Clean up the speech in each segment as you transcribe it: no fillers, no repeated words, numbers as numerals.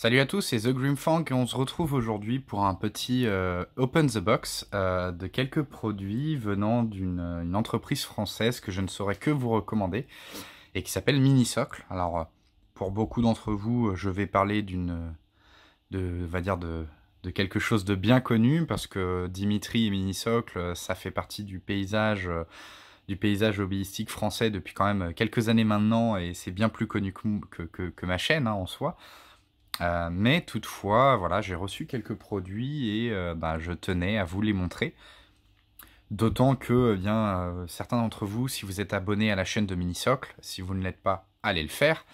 Salut à tous, c'est The Grimfang et on se retrouve aujourd'hui pour un petit Open the Box de quelques produits venant d'une entreprise française que je ne saurais que vous recommander et qui s'appelle Minisocle. Alors pour beaucoup d'entre vous, je vais parler on va dire de quelque chose de bien connu parce que Dimitri et Minisocle, ça fait partie du paysage hobbyistique français depuis quand même quelques années maintenant et c'est bien plus connu que ma chaîne en soi. Mais toutefois, voilà, j'ai reçu quelques produits et je tenais à vous les montrer. D'autant que certains d'entre vous, si vous êtes abonné à la chaîne de Minisocle, si vous ne l'êtes pas, allez le faire.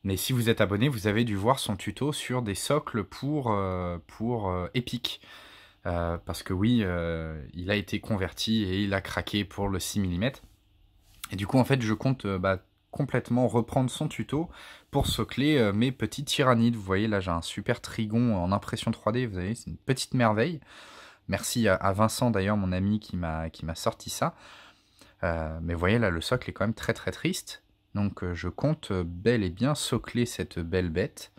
Mais si vous êtes abonné, vous avez dû voir son tuto sur des socles pour Epic. Parce que oui, il a été converti et il a craqué pour le 6 mm. Et du coup, en fait, je compte complètement reprendre son tuto pour socler mes petits tyrannides. Vous voyez, là, j'ai un super trigon en impression 3D. Vous voyez, c'est une petite merveille. Merci à Vincent, d'ailleurs, mon ami, qui m'a sorti ça. Mais vous voyez, là, le socle est quand même très, très triste. Donc, je compte bel et bien socler cette belle bête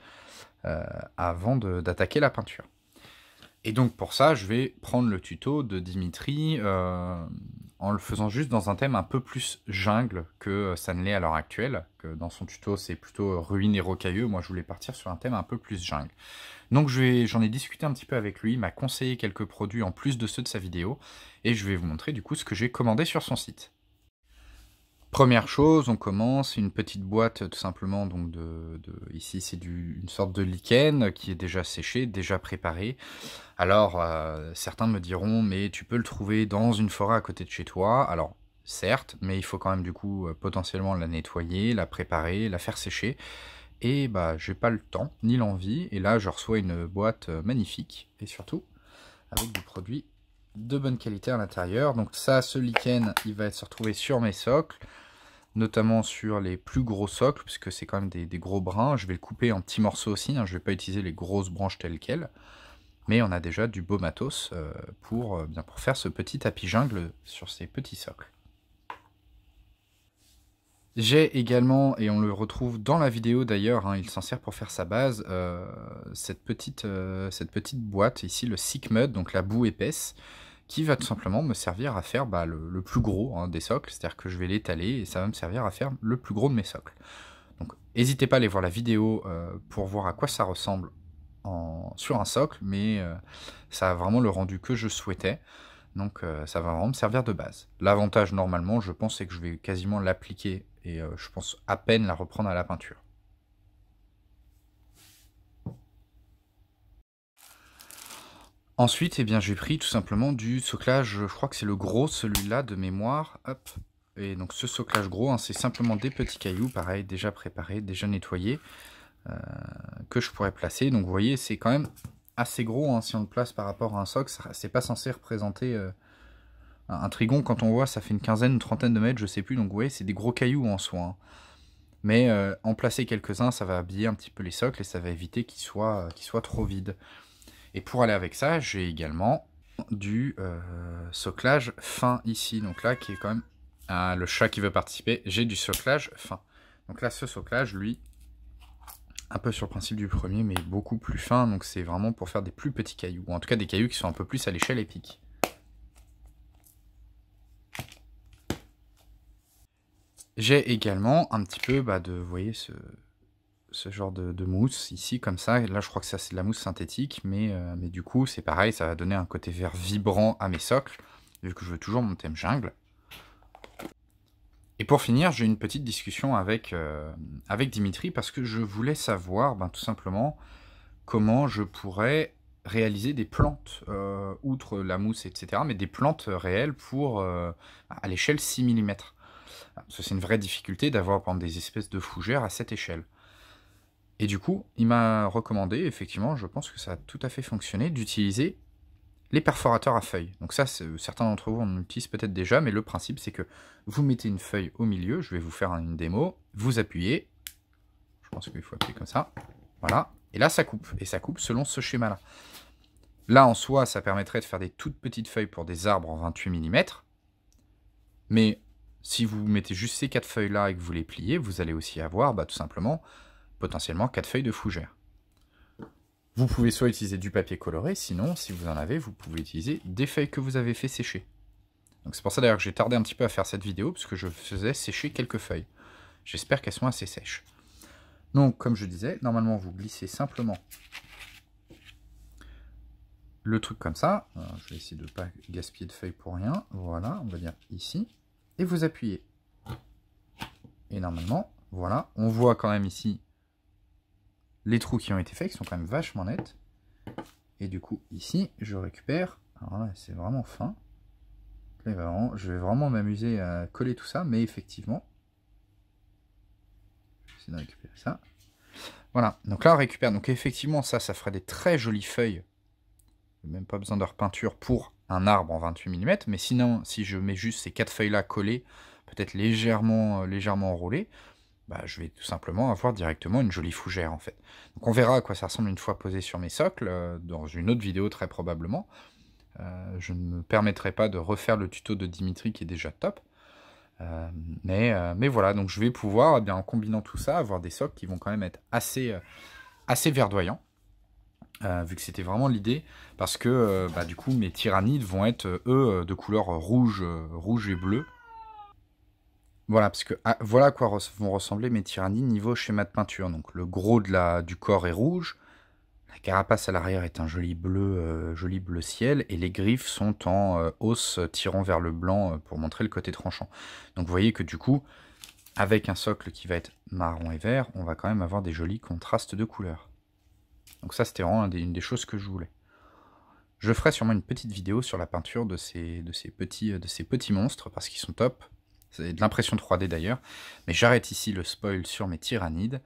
avant d'attaquer la peinture. Et donc pour ça, je vais prendre le tuto de Dimitri en le faisant juste dans un thème un peu plus jungle que ça ne l'est à l'heure actuelle. Que dans son tuto, c'est plutôt ruines et rocailleux. Moi, je voulais partir sur un thème un peu plus jungle. Donc j'en ai discuté un petit peu avec lui. Il m'a conseillé quelques produits en plus de ceux de sa vidéo. Et je vais vous montrer du coup ce que j'ai commandé sur son site. Première chose, on commence une petite boîte tout simplement, donc ici c'est une sorte de lichen qui est déjà séché, déjà préparé. Alors certains me diront mais tu peux le trouver dans une forêt à côté de chez toi. Alors certes, mais il faut quand même du coup potentiellement la nettoyer, la préparer, la faire sécher. Et j'ai pas le temps ni l'envie. Et là je reçois une boîte magnifique et surtout avec du produit de bonne qualité à l'intérieur. Donc ça, ce lichen, il va se retrouver sur mes socles, notamment sur les plus gros socles, puisque c'est quand même des gros brins. Je vais le couper en petits morceaux aussi, je ne vais pas utiliser les grosses branches telles quelles. Mais on a déjà du beau matos pour faire ce petit tapis jungle sur ces petits socles. J'ai également, et on le retrouve dans la vidéo d'ailleurs, il s'en sert pour faire sa base, cette petite boîte ici, le Sick Mud, donc la boue épaisse, qui va tout simplement me servir à faire le plus gros des socles, c'est-à-dire que je vais l'étaler et ça va me servir à faire le plus gros de mes socles. Donc n'hésitez pas à aller voir la vidéo pour voir à quoi ça ressemble sur un socle, mais ça a vraiment le rendu que je souhaitais. Donc ça va vraiment me servir de base. L'avantage normalement, je pense, c'est que je vais quasiment l'appliquer et je pense à peine la reprendre à la peinture. Ensuite, j'ai pris tout simplement du soclage, je crois que c'est le gros, celui-là de mémoire. Hop. Et donc ce soclage gros, c'est simplement des petits cailloux, pareil, déjà préparés, déjà nettoyés, que je pourrais placer. Donc vous voyez, c'est quand même assez gros si on le place par rapport à un socle. C'est pas censé représenter un trigon. Quand on voit, ça fait une quinzaine, une trentaine de mètres, je sais plus. Donc vous voyez, c'est des gros cailloux en soi. Mais en placer quelques-uns, ça va habiller un petit peu les socles et ça va éviter qu'ils soient trop vides. Et pour aller avec ça, j'ai également du soclage fin ici. Donc là, qui est quand même... Ah, le chat qui veut participer, j'ai du soclage fin. Donc là, ce soclage, lui, un peu sur le principe du premier, mais beaucoup plus fin. Donc c'est vraiment pour faire des plus petits cailloux. Ou en tout cas, des cailloux qui sont un peu plus à l'échelle épique. J'ai également un petit peu vous voyez, ce genre de mousse ici, comme ça. Là, je crois que ça, c'est de la mousse synthétique, mais du coup, c'est pareil, ça va donner un côté vert vibrant à mes socles, vu que je veux toujours mon thème jungle. Et pour finir, j'ai une petite discussion avec Dimitri, parce que je voulais savoir, tout simplement, comment je pourrais réaliser des plantes, outre la mousse, etc., mais des plantes réelles pour à l'échelle 6 mm. Parce que c'est une vraie difficulté d'avoir des espèces de fougères à cette échelle. Et du coup, il m'a recommandé, effectivement, je pense que ça a tout à fait fonctionné, d'utiliser les perforateurs à feuilles. Donc ça, certains d'entre vous en utilisent peut-être déjà, mais le principe, c'est que vous mettez une feuille au milieu, je vais vous faire une démo, vous appuyez, je pense qu'il faut appuyer comme ça, voilà, et là, ça coupe, et ça coupe selon ce schéma-là. Là, en soi, ça permettrait de faire des toutes petites feuilles pour des arbres en 28 mm, mais si vous mettez juste ces 4 feuilles-là et que vous les pliez, vous allez aussi avoir, tout simplement, potentiellement 4 feuilles de fougère. Vous pouvez soit utiliser du papier coloré, sinon, si vous en avez, vous pouvez utiliser des feuilles que vous avez fait sécher. Donc c'est pour ça d'ailleurs que j'ai tardé un petit peu à faire cette vidéo, parce que je faisais sécher quelques feuilles. J'espère qu'elles sont assez sèches. Donc, comme je disais, normalement, vous glissez simplement le truc comme ça. Alors, je vais essayer de ne pas gaspiller de feuilles pour rien. Voilà, on va dire ici. Et vous appuyez. Et normalement, voilà, on voit quand même ici les trous qui ont été faits, qui sont quand même vachement nets. Et du coup, ici, je récupère. Alors là, c'est vraiment fin. Là, je vais vraiment m'amuser à coller tout ça, mais effectivement, je vais essayer de récupérer ça. Voilà, donc là, on récupère. Donc effectivement, ça ferait des très jolies feuilles. Même pas besoin de repeinture pour un arbre en 28 mm. Mais sinon, si je mets juste ces 4 feuilles-là collées, peut-être légèrement enroulées, bah, je vais tout simplement avoir directement une jolie fougère en fait. Donc on verra à quoi ça ressemble une fois posé sur mes socles, dans une autre vidéo très probablement. Je ne me permettrai pas de refaire le tuto de Dimitri qui est déjà top. Mais voilà, donc je vais pouvoir, eh bien, en combinant tout ça, avoir des socles qui vont quand même être assez verdoyants. Vu que c'était vraiment l'idée, parce que bah, du coup mes tyrannides vont être, eux, de couleur rouge et bleu. Voilà, parce que voilà à quoi vont ressembler mes tyrannides niveau schéma de peinture. Donc le gros du corps est rouge, la carapace à l'arrière est un joli bleu ciel, et les griffes sont en os tirant vers le blanc pour montrer le côté tranchant. Donc vous voyez que du coup, avec un socle qui va être marron et vert, on va quand même avoir des jolis contrastes de couleurs. Donc ça, c'était vraiment une des choses que je voulais. Je ferai sûrement une petite vidéo sur la peinture de ces petits monstres, parce qu'ils sont top. C'est de l'impression 3D d'ailleurs. Mais j'arrête ici le spoil sur mes tyrannides.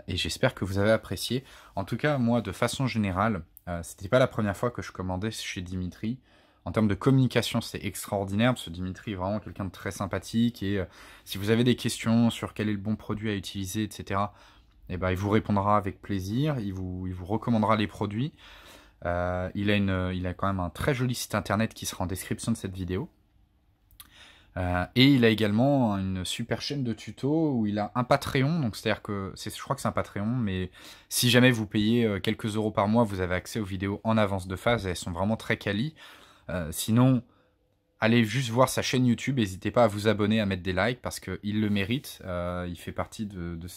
Et j'espère que vous avez apprécié. En tout cas, moi, de façon générale, c'était pas la première fois que je commandais chez Dimitri. En termes de communication, c'est extraordinaire, parce que Dimitri est vraiment quelqu'un de très sympathique. Et si vous avez des questions sur quel est le bon produit à utiliser, etc., eh ben, il vous répondra avec plaisir, il vous recommandera les produits. Il a quand même un très joli site internet qui sera en description de cette vidéo. Et il a également une super chaîne de tutos où il a un Patreon, donc c'est-à-dire que, je crois que c'est un Patreon, mais si jamais vous payez quelques euros par mois, vous avez accès aux vidéos en avance de phase, et elles sont vraiment très quali. Sinon, allez juste voir sa chaîne YouTube, n'hésitez pas à vous abonner, à mettre des likes, parce qu'il le mérite. Il fait partie de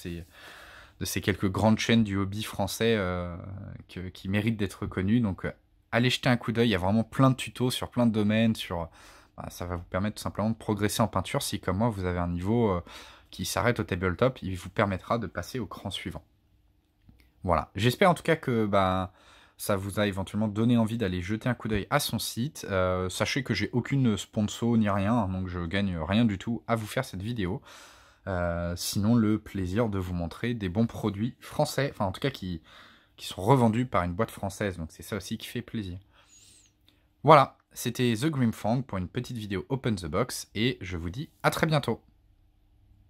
ces quelques grandes chaînes du hobby français qui méritent d'être connues. Donc allez jeter un coup d'œil, il y a vraiment plein de tutos sur plein de domaines, ça va vous permettre tout simplement de progresser en peinture. Si comme moi vous avez un niveau qui s'arrête au tabletop, il vous permettra de passer au cran suivant. Voilà, j'espère en tout cas que ça vous a éventuellement donné envie d'aller jeter un coup d'œil à son site. Sachez que j'ai aucune sponsor ni rien, hein, donc je gagne rien du tout à vous faire cette vidéo. Sinon le plaisir de vous montrer des bons produits français, enfin en tout cas qui sont revendus par une boîte française, donc c'est ça aussi qui fait plaisir. Voilà, c'était The Grimfang pour une petite vidéo Open the Box, et je vous dis à très bientôt.